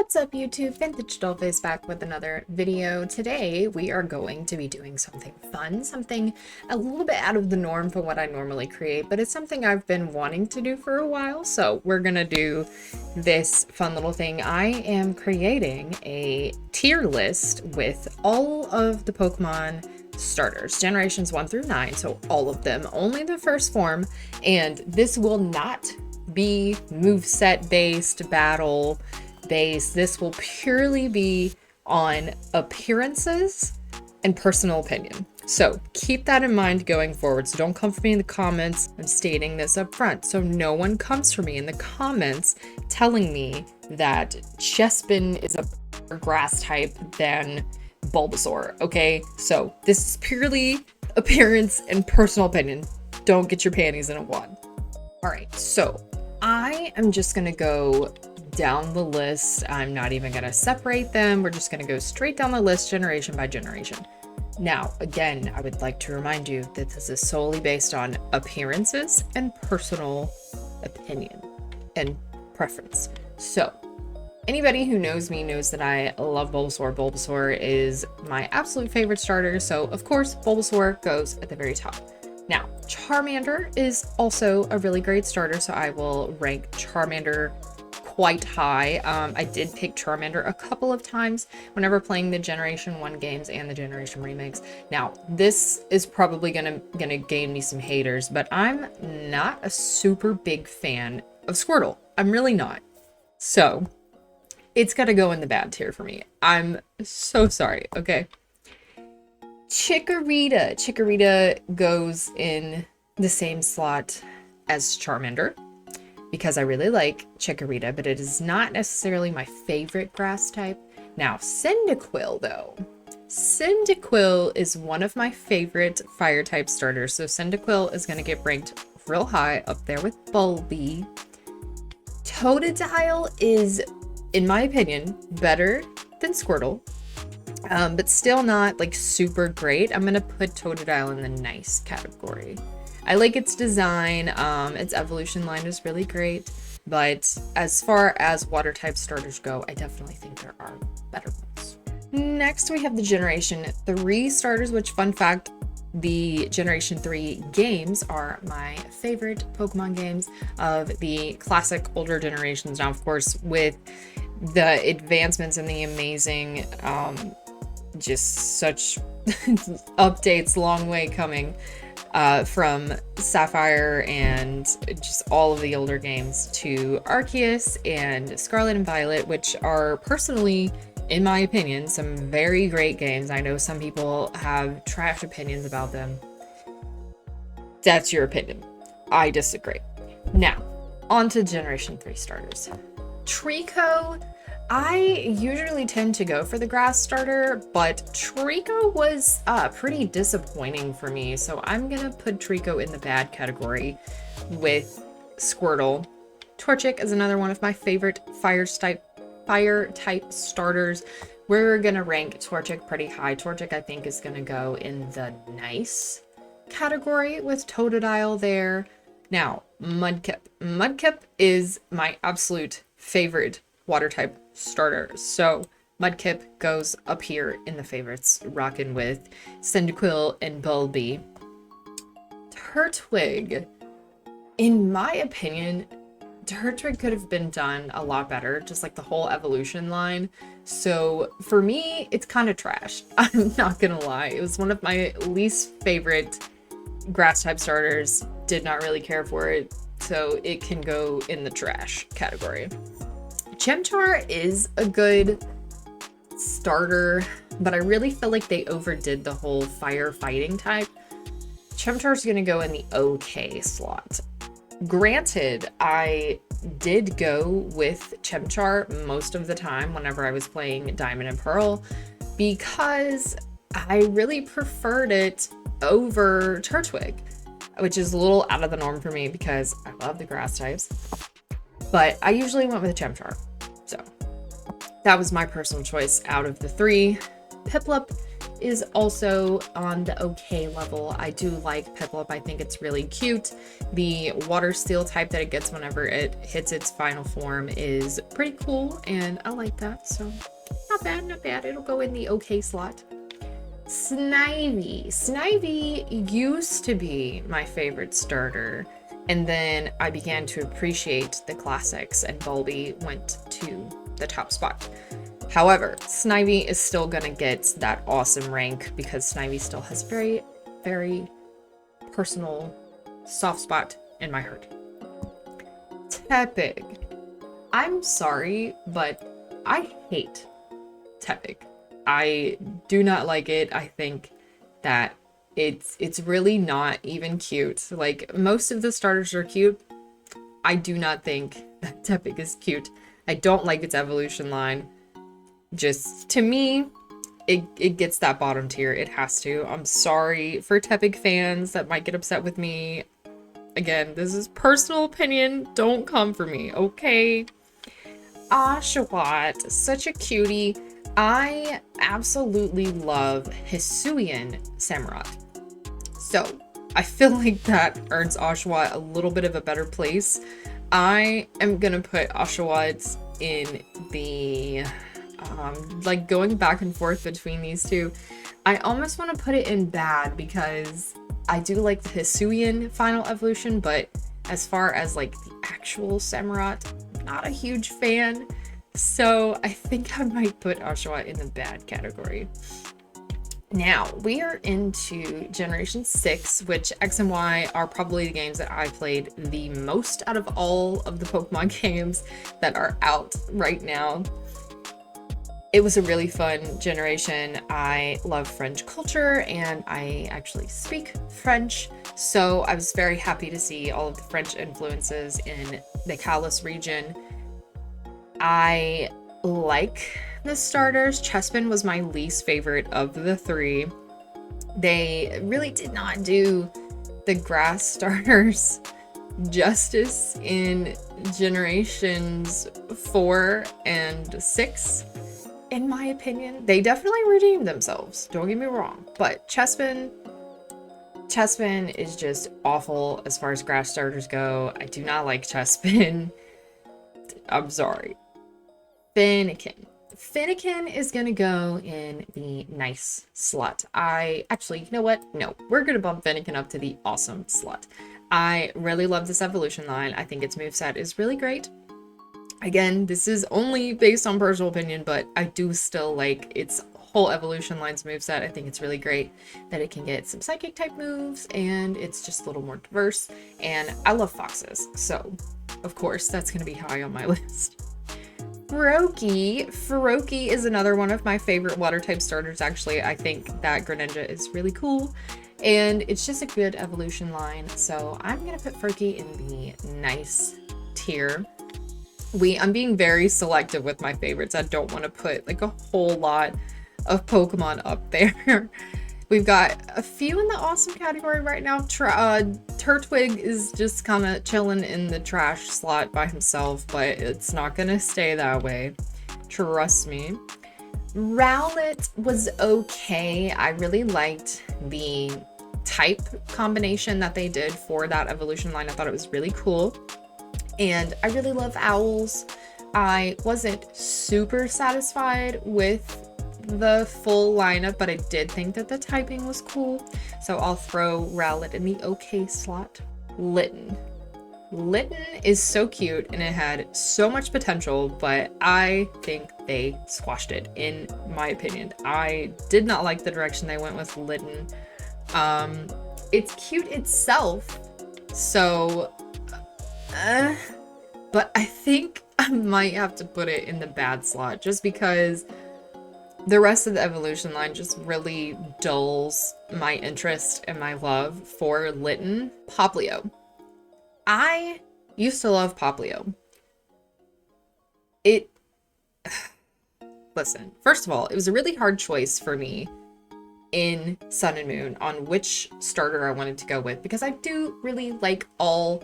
What's up YouTube? Vintage Dollface back with another video. Today we are going to be doing something fun, something a little bit out of the norm from what I normally create, but it's something I've been wanting to do for a while, so we're gonna do this fun little thing. I am creating a tier list with all of the Pokemon starters, generations 1 through 9, so all of them, only the first form, and this will not be moveset based, battle based. This will purely be on appearances and personal opinion. So keep that in mind going forward. So don't come for me in the comments. I'm stating this up front. So no one comes for me in the comments telling me that Chespin is a better grass type than Bulbasaur. Okay, so this is purely appearance and personal opinion. Don't get your panties in a wad. All right, so I am just gonna go down the list. I'm not even gonna separate them. We're just gonna go straight down the list generation by generation. Now, again, I would like to remind you that this is solely based on appearances and personal opinion and preference. So anybody who knows me knows that I love Bulbasaur. Bulbasaur is my absolute favorite starter. So of course, Bulbasaur goes at the very top. Now, Charmander is also a really great starter, so I will rank Charmander quite high. I did pick Charmander a couple of times whenever playing the Generation 1 games and the Generation remakes. Now, this is probably gonna gain me some haters, but I'm not a super big fan of Squirtle. I'm really not. So, it's gotta go in the bad tier for me. I'm so sorry, okay? Chikorita. Chikorita goes in the same slot as Charmander because I really like Chikorita, but it is not necessarily my favorite grass type. Now, Cyndaquil though. Cyndaquil is one of my favorite fire type starters, so Cyndaquil is going to get ranked real high up there with Bulby. Totodile is, in my opinion, better than Squirtle. But still not like super great. I'm gonna put Totodile in the nice category. I like its design. Its evolution line is really great, but as far as water type starters go, I definitely think there are better ones. Next, we have the Generation 3 starters, which, fun fact, the Generation 3 games are my favorite Pokemon games of the classic older generations. Now, of course, with the advancements and the amazing just such updates, long way coming from Sapphire and just all of the older games to Arceus and Scarlet and Violet, which are personally, in my opinion, some very great games. I know some people have trash opinions about them. That's your opinion. I disagree. Now, on to Generation 3 starters. Trico. I usually tend to go for the grass starter, but Trico was pretty disappointing for me, so I'm gonna put Trico in the bad category with Squirtle. Torchic is another one of my favorite fire type starters. We're gonna rank Torchic pretty high. Torchic, I think, is gonna go in the nice category with Totodile there. Now, Mudkip. Mudkip is my absolute favorite water type starter, so Mudkip goes up here in the favorites, rocking with Cyndaquil and Bulby. Turtwig, in my opinion, Turtwig could have been done a lot better, just like the whole evolution line. So for me, it's kind of trash. I'm not gonna lie. It was one of my least favorite grass type starters. Did not really care for it, so it can go in the trash category. Chimchar is a good starter, but I really feel like they overdid the whole fire fighting type. Chimchar's gonna go in the okay slot. Granted, I did go with Chimchar most of the time whenever I was playing Diamond and Pearl because I really preferred it over Turtwig, which is a little out of the norm for me because I love the grass types. But I usually went with Chimchar. So that was my personal choice out of the three. Piplup is also on the okay level. I do like Piplup. I think it's really cute. The water steel type that it gets whenever it hits its final form is pretty cool, and I like that. So not bad, not bad. It'll go in the okay slot. Snivy. Snivy used to be my favorite starter, and then I began to appreciate the classics, and Bulby went to the top spot. However, Snivy is still gonna get that awesome rank because Snivy still has very, very personal soft spot in my heart. Tepig. I'm sorry, but I hate Tepig. I do not like it. I think that it's really not even cute. Like, most of the starters are cute. I do not think that Tepig is cute. I don't like its evolution line. Just, to me, it gets that bottom tier. It has to. I'm sorry for Tepig fans that might get upset with me. Again, this is personal opinion. Don't come for me, okay? Oshawott, such a cutie. I absolutely love Hisuian Samurott. So, I feel like that earns Oshawott a little bit of a better place. I am gonna put Oshawott in the... like, going back and forth between these two. I almost want to put it in bad because I do like the Hisuian final evolution, but as far as like the actual Samurott, not a huge fan. So I think I might put Oshawott in the bad category. Now we are into Generation 6, which X and Y are probably the games that I played the most out of all of the Pokemon games that are out right now. It was a really fun generation. I love French culture and I actually speak French, so I was very happy to see all of the French influences in the Kalos region. I like the starters. Chespin was my least favorite of the three. They really did not do the grass starters justice in generations 4 and 6. In my opinion, they definitely redeemed themselves. Don't get me wrong, but Chespin is just awful as far as grass starters go. I do not like Chespin. I'm sorry. Fennekin. Fennekin is gonna go in the nice slot. You know what? No, we're gonna bump Fennekin up to the awesome slot. I really love this evolution line. I think its moveset is really great. Again, this is only based on personal opinion, but I do still like its whole evolution line's moveset. I think it's really great that it can get some psychic type moves and it's just a little more diverse. And I love foxes, so of course that's going to be high on my list. Feroki is another one of my favorite water type starters, actually. I think that Greninja is really cool and it's just a good evolution line. So I'm going to put Feroki in the nice tier. I'm being very selective with my favorites. I don't want to put like a whole lot of Pokemon up there. We've got a few in the awesome category right now. Turtwig is just kind of chilling in the trash slot by himself, but it's not gonna stay that way. Trust me. Rowlet was okay. I really liked the type combination that they did for that evolution line. I thought it was really cool. And I really love owls. I wasn't super satisfied with the full lineup, but I did think that the typing was cool. So I'll throw Rowlet in the okay slot. Litten. Litten is so cute and it had so much potential, but I think they squashed it, in my opinion. I did not like the direction they went with Litten. It's cute itself, so but I think I might have to put it in the bad slot just because the rest of the evolution line just really dulls my interest and my love for Litten. Poplio. I used to love Poplio. Listen, first of all, it was a really hard choice for me in Sun and Moon on which starter I wanted to go with because I do really like all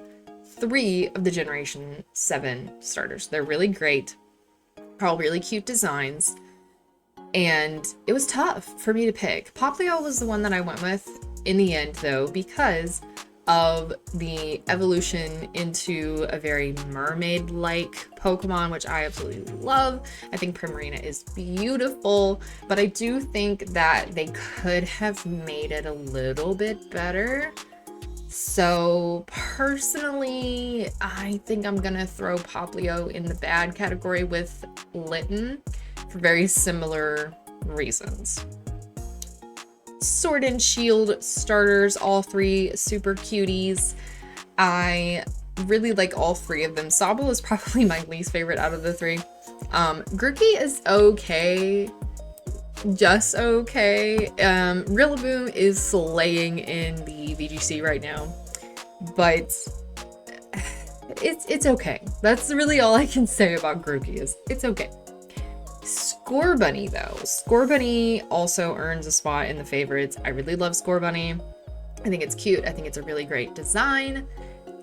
3 of the Generation 7 starters. They're really great. They're all really cute designs. and it was tough for me to pick. Poplio was the one that I went with in the end, though, because of the evolution into a very mermaid-like Pokemon, which I absolutely love. I think Primarina is beautiful, but I do think that they could have made it a little bit better. So personally, I think I'm gonna throw Poplio in the bad category with Litten for very similar reasons. Sword and Shield starters, all three super cuties. I really like all three of them. Sobble is probably my least favorite out of the three. Grookey is okay, just okay. Rillaboom is slaying in the VGC right now, but it's okay. That's really all I can say about Grookey is it's okay. Scorbunny though. Scorbunny also earns a spot in the favorites. I really love Scorbunny. I think it's cute. I think it's a really great design.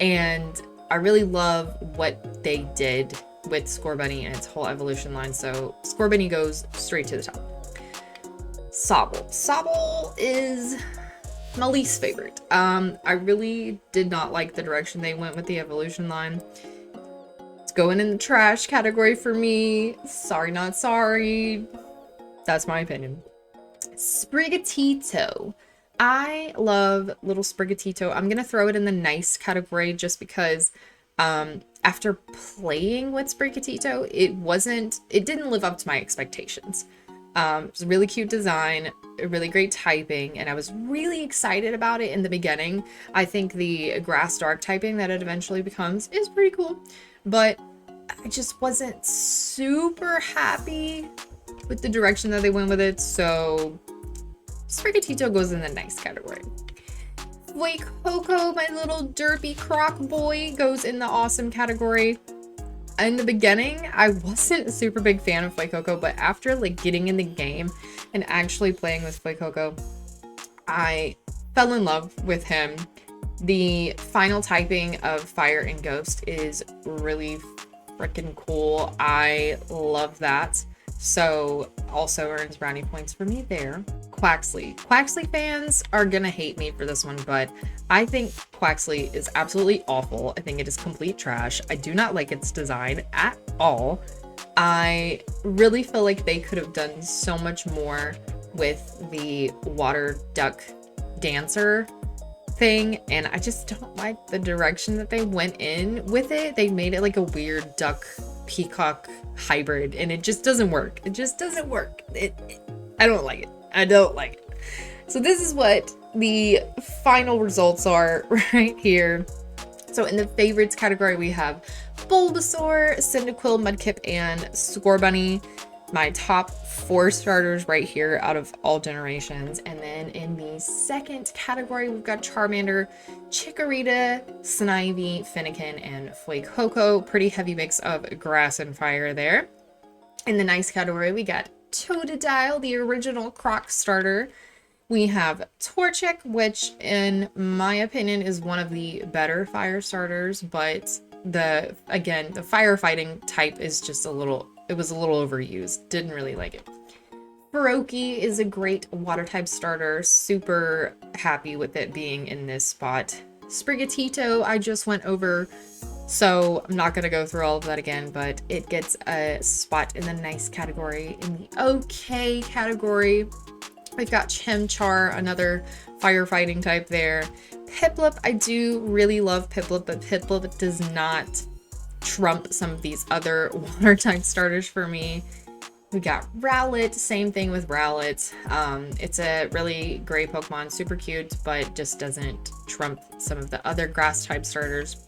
And I really love what they did with Scorbunny and its whole evolution line. So Scorbunny goes straight to the top. Sobble. Sobble is my least favorite. I really did not like the direction they went with the evolution line. Going in the trash category for me. Sorry, not sorry. That's my opinion. Sprigatito. I love little Sprigatito. I'm gonna throw it in the nice category just because after playing with Sprigatito, it didn't live up to my expectations. It was a really cute design, a really great typing, and I was really excited about it in the beginning. I think the grass dark typing that it eventually becomes is pretty cool. But I just wasn't super happy with the direction that they went with it, so Sprigatito goes in the nice category. Fuecoco, my little derpy croc boy, goes in the awesome category. In the beginning, I wasn't a super big fan of Fuecoco, but after like getting in the game and actually playing with Fuecoco, I fell in love with him. The final typing of Fire and Ghost is really freaking cool. I love that. So also earns brownie points for me there. Quaxly. Quaxly fans are gonna hate me for this one, but I think Quaxly is absolutely awful. I think it is complete trash. I do not like its design at all. I really feel like they could have done so much more with the water duck dancer thing, and I just don't like the direction that they went in with it. They made it like a weird duck peacock hybrid, and it just doesn't work. It just doesn't work. I don't like it. I don't like it. So this is what the final results are right here. So in the favorites category, we have Bulbasaur, Cyndaquil, Mudkip, and Scorbunny. My top 4 starters right here out of all generations. And then in the second category, we've got Charmander, Chikorita, Snivy, Fennekin, and Fuecoco. Pretty heavy mix of grass and fire there. In the nice category, we got Totodile, the original Croc starter. We have Torchic, which in my opinion is one of the better fire starters, but the firefighting type is just it was a little overused. Didn't really like it. Faroki is a great water type starter. Super happy with it being in this spot. Sprigatito I just went over, so I'm not going to go through all of that again, but it gets a spot in the nice category. In the okay category, we've got Chimchar, another firefighting type there. Piplup, I do really love Piplup, but Piplup does not trump some of these other water type starters for me. We got Rowlet, same thing with Rowlet. It's a really great Pokemon, super cute, but just doesn't trump some of the other grass type starters.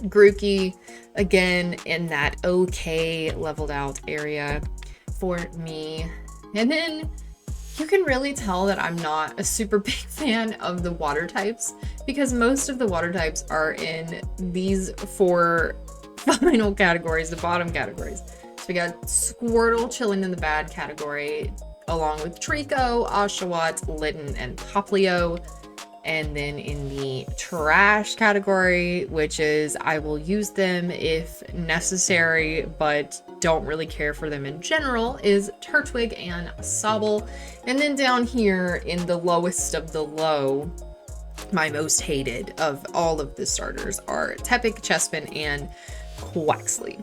Grookey, again, in that okay leveled out area for me. And then you can really tell that I'm not a super big fan of the water types because most of the water types are in these 4 final categories, the bottom categories. So we got Squirtle chilling in the bad category, along with Trico, Oshawott, Litten, and Poplio. And then in the trash category, which is I will use them if necessary, but don't really care for them in general is Turtwig and Sobble. And then down here in the lowest of the low, my most hated of all of the starters are Tepig, Chespin, and Quaxley.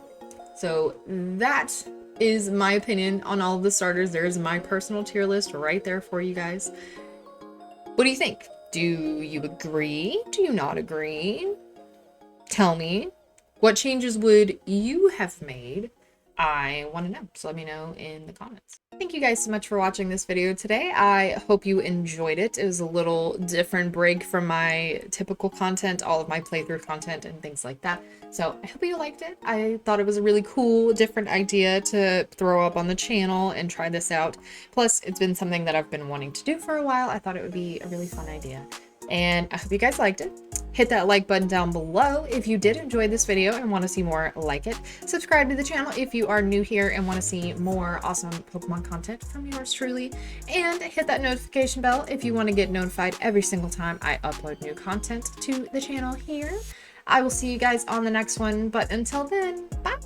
So that is my opinion on all of the starters. There's my personal tier list right there for you guys. What do you think? Do you agree? Do you not agree? Tell me. What changes would you have made? I want to know, so let me know in the comments. Thank you guys so much for watching this video today. I hope you enjoyed it. It was a little different break from my typical content, all of my playthrough content and things like that. So I hope you liked it. I thought it was a really cool, different idea to throw up on the channel and try this out. Plus, it's been something that I've been wanting to do for a while. I thought it would be a really fun idea. And I hope you guys liked it. Hit that like button down below if you did enjoy this video and want to see more like it. Subscribe to the channel if you are new here and want to see more awesome Pokemon content from yours truly. And hit that notification bell if you want to get notified every single time I upload new content to the channel here. I will see you guys on the next one, but until then, bye!